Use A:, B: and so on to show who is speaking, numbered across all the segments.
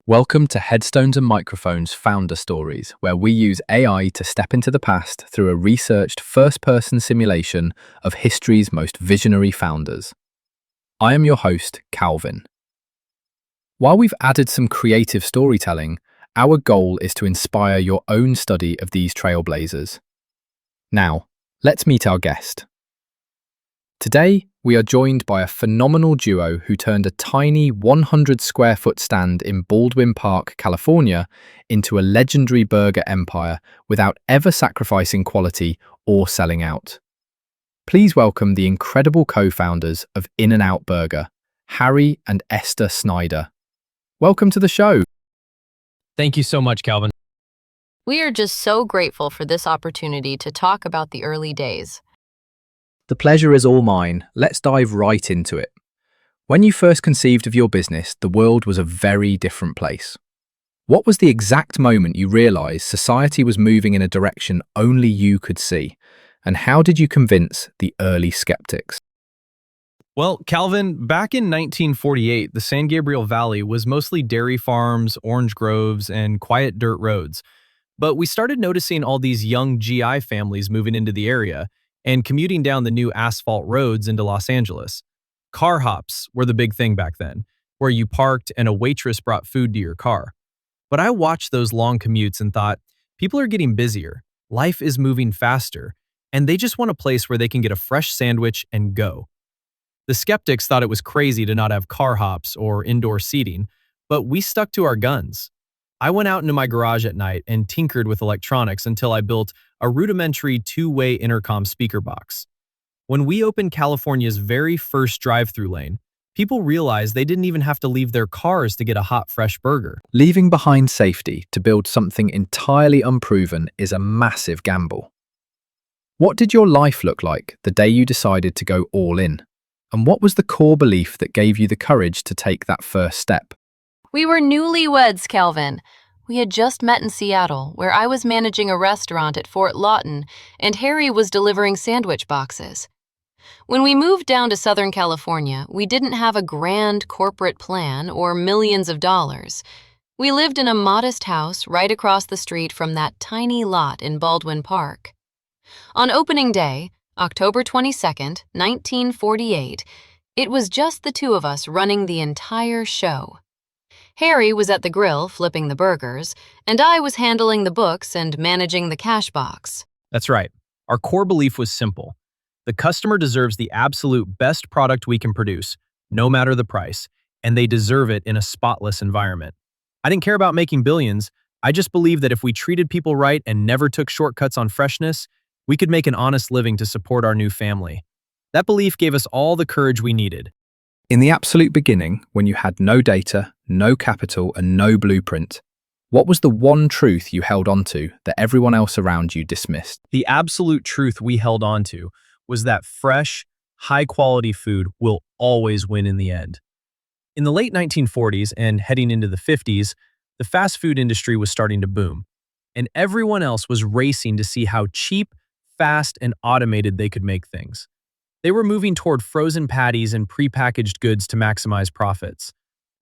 A: Welcome to Headstones and Microphones Founder Stories, where we use AI to step into the past through a researched first-person simulation of history's most visionary founders. I am your host, Calvin. While we've added some creative storytelling, our goal is to inspire your own study of these trailblazers. Now, let's meet our guest. Today, we are joined by a phenomenal duo who turned a tiny 100-square-foot stand in Baldwin Park, California, into a legendary burger empire without ever sacrificing quality or selling out. Please welcome the incredible co-founders of In-N-Out Burger, Harry and Esther Snyder. Welcome to the show.
B: Thank you so much, Calvin.
C: We are just so grateful for this opportunity to talk about the early days.
A: The pleasure is all mine. Let's dive right into it. When you first conceived of your business, the world was a very different place. What was the exact moment you realized society was moving in a direction only you could see? And how did you convince the early skeptics?
B: Well, Calvin, back in 1948, the San Gabriel Valley was mostly dairy farms, orange groves, and quiet dirt roads. But we started noticing all these young GI families moving into the area and commuting down the new asphalt roads into Los Angeles. Car hops were the big thing back then, where you parked and a waitress brought food to your car. But I watched those long commutes and thought, people are getting busier, life is moving faster, and they just want a place where they can get a fresh sandwich and go. The skeptics thought it was crazy to not have car hops or indoor seating, but we stuck to our guns. I went out into my garage at night and tinkered with electronics until I built a rudimentary two-way intercom speaker box. When we opened California's very first drive-thru lane, people realized they didn't even have to leave their cars to get a hot, fresh burger.
A: Leaving behind safety to build something entirely unproven is a massive gamble. What did your life look like the day you decided to go all in? And what was the core belief that gave you the courage to take that first step?
C: We were newlyweds, Calvin. We had just met in Seattle, where I was managing a restaurant at Fort Lawton, and Harry was delivering sandwich boxes. When we moved down to Southern California, we didn't have a grand corporate plan or millions of dollars. We lived in a modest house right across the street from that tiny lot in Baldwin Park. On opening day, October 22nd, 1948, it was just the two of us running the entire show. Harry was at the grill flipping the burgers, and I was handling the books and managing the cash box.
B: That's right. Our core belief was simple. The customer deserves the absolute best product we can produce, no matter the price, and they deserve it in a spotless environment. I didn't care about making billions. I just believed that if we treated people right and never took shortcuts on freshness, we could make an honest living to support our new family. That belief gave us all the courage we needed.
A: In the absolute beginning, when you had no data, no capital, and no blueprint, what was the one truth you held onto that everyone else around you dismissed?
B: The absolute truth we held on to was that fresh, high-quality food will always win in the end. In the late 1940s and heading into the 50s, the fast food industry was starting to boom, and everyone else was racing to see how cheap, fast, and automated they could make things. They were moving toward frozen patties and prepackaged goods to maximize profits.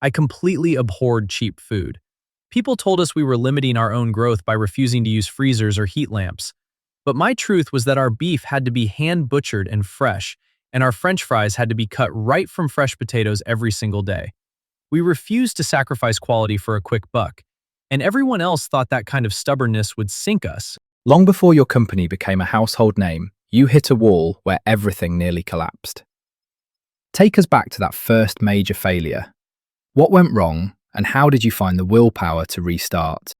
B: I completely abhorred cheap food. People told us we were limiting our own growth by refusing to use freezers or heat lamps. But my truth was that our beef had to be hand-butchered and fresh, and our French fries had to be cut right from fresh potatoes every single day. We refused to sacrifice quality for a quick buck, and everyone else thought that kind of stubbornness would sink us.
A: Long before your company became a household name, you hit a wall where everything nearly collapsed. Take us back to that first major failure. What went wrong, and how did you find the willpower to restart?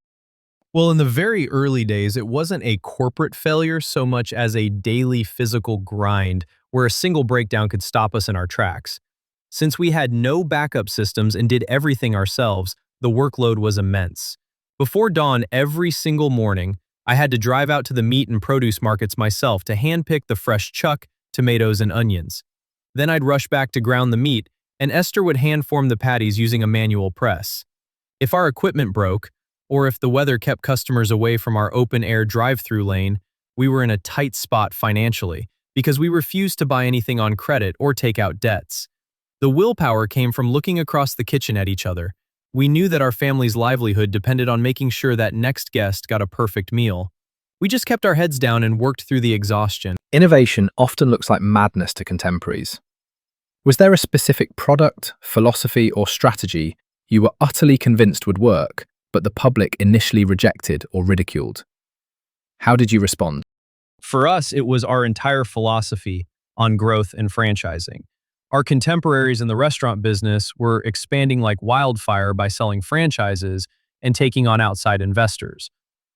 B: Well, in the very early days, it wasn't a corporate failure so much as a daily physical grind where a single breakdown could stop us in our tracks. Since we had no backup systems and did everything ourselves, the workload was immense. Before dawn every single morning, I had to drive out to the meat and produce markets myself to handpick the fresh chuck, tomatoes, and onions. Then I'd rush back to ground the meat, and Esther would hand-form the patties using a manual press. If our equipment broke, or if the weather kept customers away from our open-air drive-thru lane, we were in a tight spot financially because we refused to buy anything on credit or take out debts. The willpower came from looking across the kitchen at each other, We knew that our family's livelihood depended on making sure that next guest got a perfect meal. We just kept our heads down and worked through the exhaustion.
A: Innovation often looks like madness to contemporaries. Was there a specific product, philosophy, or strategy you were utterly convinced would work, but the public initially rejected or ridiculed? How did you respond?
B: For us, it was our entire philosophy on growth and franchising. Our contemporaries in the restaurant business were expanding like wildfire by selling franchises and taking on outside investors.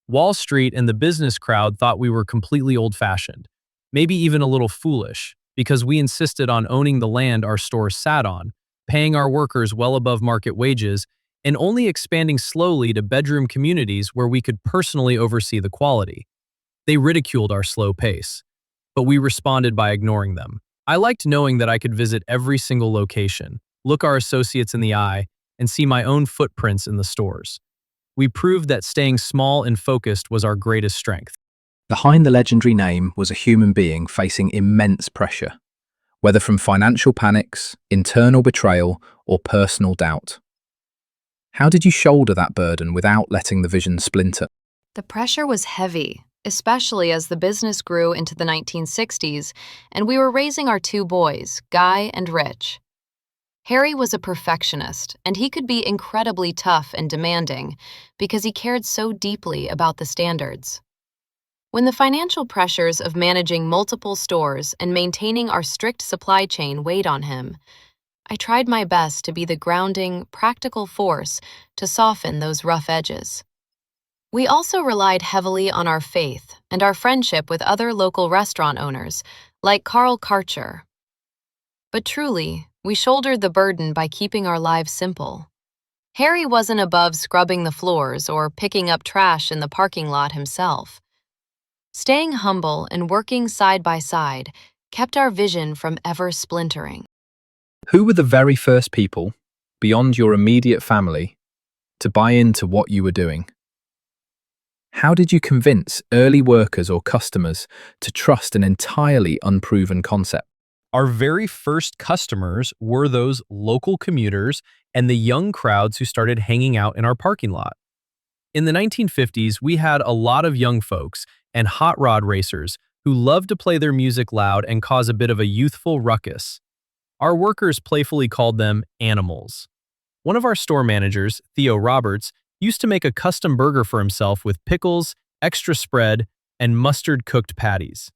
B: Wall Street and the business crowd thought we were completely old-fashioned, maybe even a little foolish, because we insisted on owning the land our stores sat on, paying our workers well above market wages, and only expanding slowly to bedroom communities where we could personally oversee the quality. They ridiculed our slow pace, but we responded by ignoring them. I liked knowing that I could visit every single location, look our associates in the eye, and see my own footprints in the stores. We proved that staying small and focused was our greatest strength.
A: Behind the legendary name was a human being facing immense pressure, whether from financial panics, internal betrayal, or personal doubt. How did you shoulder that burden without letting the vision splinter?
C: The pressure was heavy, especially as the business grew into the 1960s and we were raising our two boys, Guy and Rich. Harry was a perfectionist, and he could be incredibly tough and demanding because he cared so deeply about the standards. When the financial pressures of managing multiple stores and maintaining our strict supply chain weighed on him, I tried my best to be the grounding, practical force to soften those rough edges. We also relied heavily on our faith and our friendship with other local restaurant owners, like Carl Karcher. But truly, we shouldered the burden by keeping our lives simple. Harry wasn't above scrubbing the floors or picking up trash in the parking lot himself. Staying humble and working side by side kept our vision from ever splintering.
A: Who were the very first people, beyond your immediate family, to buy into what you were doing? How did you convince early workers or customers to trust an entirely unproven concept?
B: Our very first customers were those local commuters and the young crowds who started hanging out in our parking lot. In the 1950s, we had a lot of young folks and hot rod racers who loved to play their music loud and cause a bit of a youthful ruckus. Our workers playfully called them animals. One of our store managers, Theo Roberts, used to make a custom burger for himself with pickles, extra spread, and mustard-cooked patties.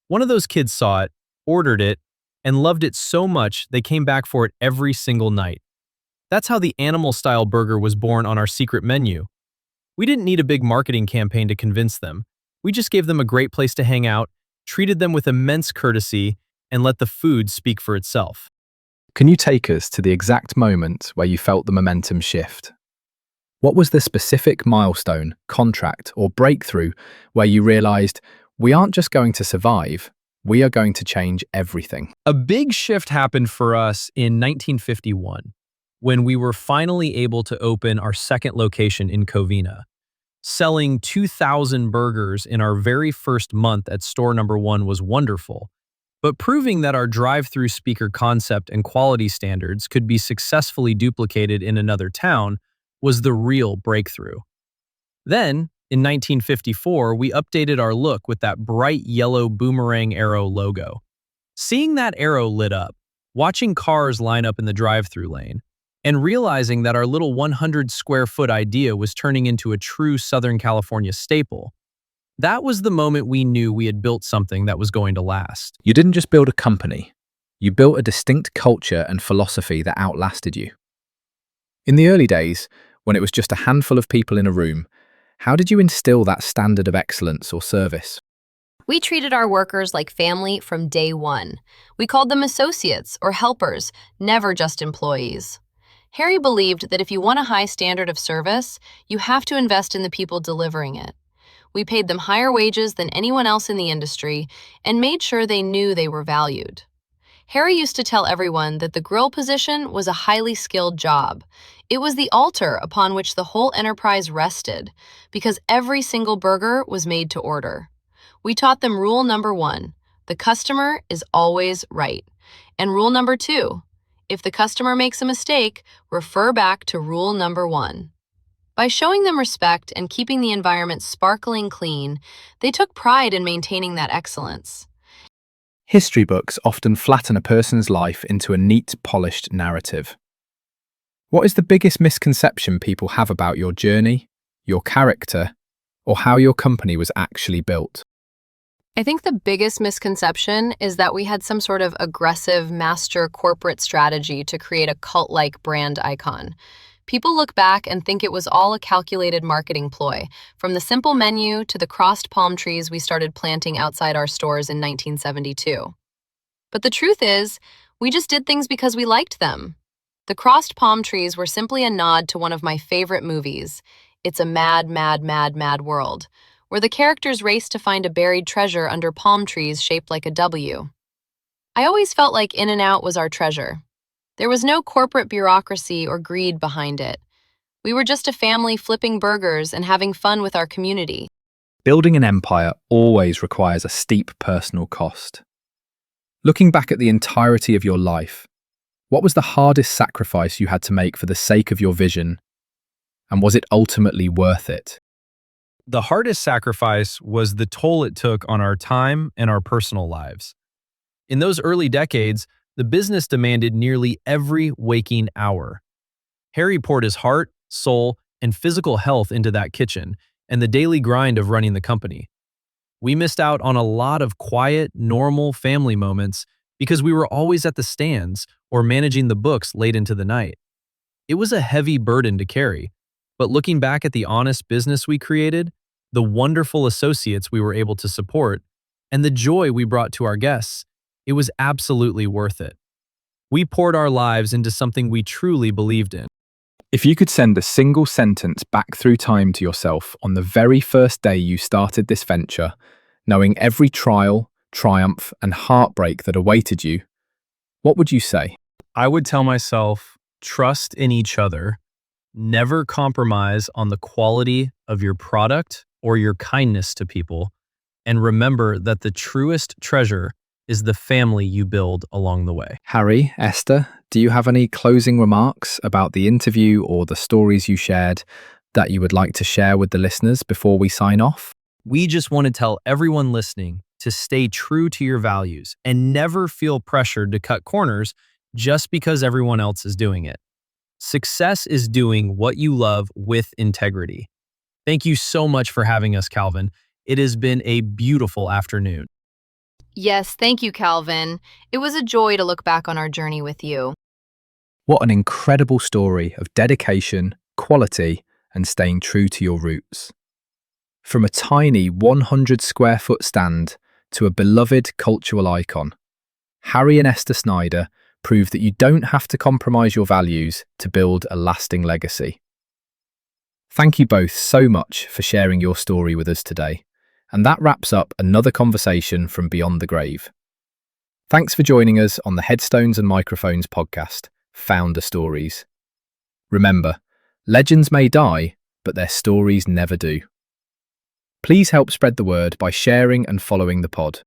B: One of those kids saw it, ordered it, and loved it so much they came back for it every single night. That's how the animal-style burger was born on our secret menu. We didn't need a big marketing campaign to convince them. We just gave them a great place to hang out, treated them with immense courtesy, and let the food speak for itself.
A: Can you take us to the exact moment where you felt the momentum shift? What was the specific milestone, contract, or breakthrough where you realized we aren't just going to survive, we are going to change everything?
B: A big shift happened for us in 1951, when we were finally able to open our second location in Covina. Selling 2,000 burgers in our very first month at store number 1 was wonderful, but proving that our drive-thru speaker concept and quality standards could be successfully duplicated in another town was the real breakthrough. Then, in 1954, we updated our look with that bright yellow boomerang arrow logo. Seeing that arrow lit up, watching cars line up in the drive-thru lane, and realizing that our little 100-square-foot idea was turning into a true Southern California staple, that was the moment we knew we had built something that was going to last.
A: You didn't just build a company, you built a distinct culture and philosophy that outlasted you. In the early days, when it was just a handful of people in a room, how did you instill that standard of excellence or service?
C: We treated our workers like family from day one. We called them associates or helpers, never just employees. Harry believed that if you want a high standard of service, you have to invest in the people delivering it. We paid them higher wages than anyone else in the industry and made sure they knew they were valued. Harry used to tell everyone that the grill position was a highly skilled job. It was the altar upon which the whole enterprise rested, because every single burger was made to order. We taught them rule number 1, the customer is always right. And rule number 2, If the customer makes a mistake, refer back to rule number 1. By showing them respect and keeping the environment sparkling clean, they took pride in maintaining that excellence.
A: History books often flatten a person's life into a neat, polished narrative. What is the biggest misconception people have about your journey, your character, or how your company was actually built?
C: I think the biggest misconception is that we had some sort of aggressive master corporate strategy to create a cult-like brand icon. People look back and think it was all a calculated marketing ploy, from the simple menu to the crossed palm trees we started planting outside our stores in 1972. But the truth is, we just did things because we liked them. The crossed palm trees were simply a nod to one of my favorite movies, It's a Mad, Mad, Mad, Mad World, where the characters race to find a buried treasure under palm trees shaped like a W. I always felt like In-N-Out was our treasure. There was no corporate bureaucracy or greed behind it. We were just a family flipping burgers and having fun with our community.
A: Building an empire always requires a steep personal cost. Looking back at the entirety of your life, what was the hardest sacrifice you had to make for the sake of your vision? And was it ultimately worth it?
B: The hardest sacrifice was the toll it took on our time and our personal lives. In those early decades, the business demanded nearly every waking hour. Harry poured his heart, soul, and physical health into that kitchen and the daily grind of running the company. We missed out on a lot of quiet, normal family moments because we were always at the stands or managing the books late into the night. It was a heavy burden to carry, but looking back at the honest business we created, the wonderful associates we were able to support, and the joy we brought to our guests, it was absolutely worth it. We poured our lives into something we truly believed in.
A: If you could send a single sentence back through time to yourself on the very first day you started this venture, knowing every trial, triumph, and heartbreak that awaited you, what would you say?
B: I would tell myself, trust in each other, never compromise on the quality of your product or your kindness to people, and remember that the truest treasure is the family you build along the way.
A: Harry, Esther, do you have any closing remarks about the interview or the stories you shared that you would like to share with the listeners before we sign off?
B: We just want to tell everyone listening to stay true to your values and never feel pressured to cut corners just because everyone else is doing it. Success is doing what you love with integrity. Thank you so much for having us, Calvin. It has been a beautiful afternoon.
C: Yes, thank you, Calvin. It was a joy to look back on our journey with you.
A: What an incredible story of dedication, quality, and staying true to your roots. From a tiny 100 square foot stand to a beloved cultural icon, Harry and Esther Snyder prove that you don't have to compromise your values to build a lasting legacy. Thank you both so much for sharing your story with us today. And that wraps up another conversation from Beyond the Grave. Thanks for joining us on the Headstones and Microphones podcast, Founder Stories. Remember, legends may die, but their stories never do. Please help spread the word by sharing and following the pod.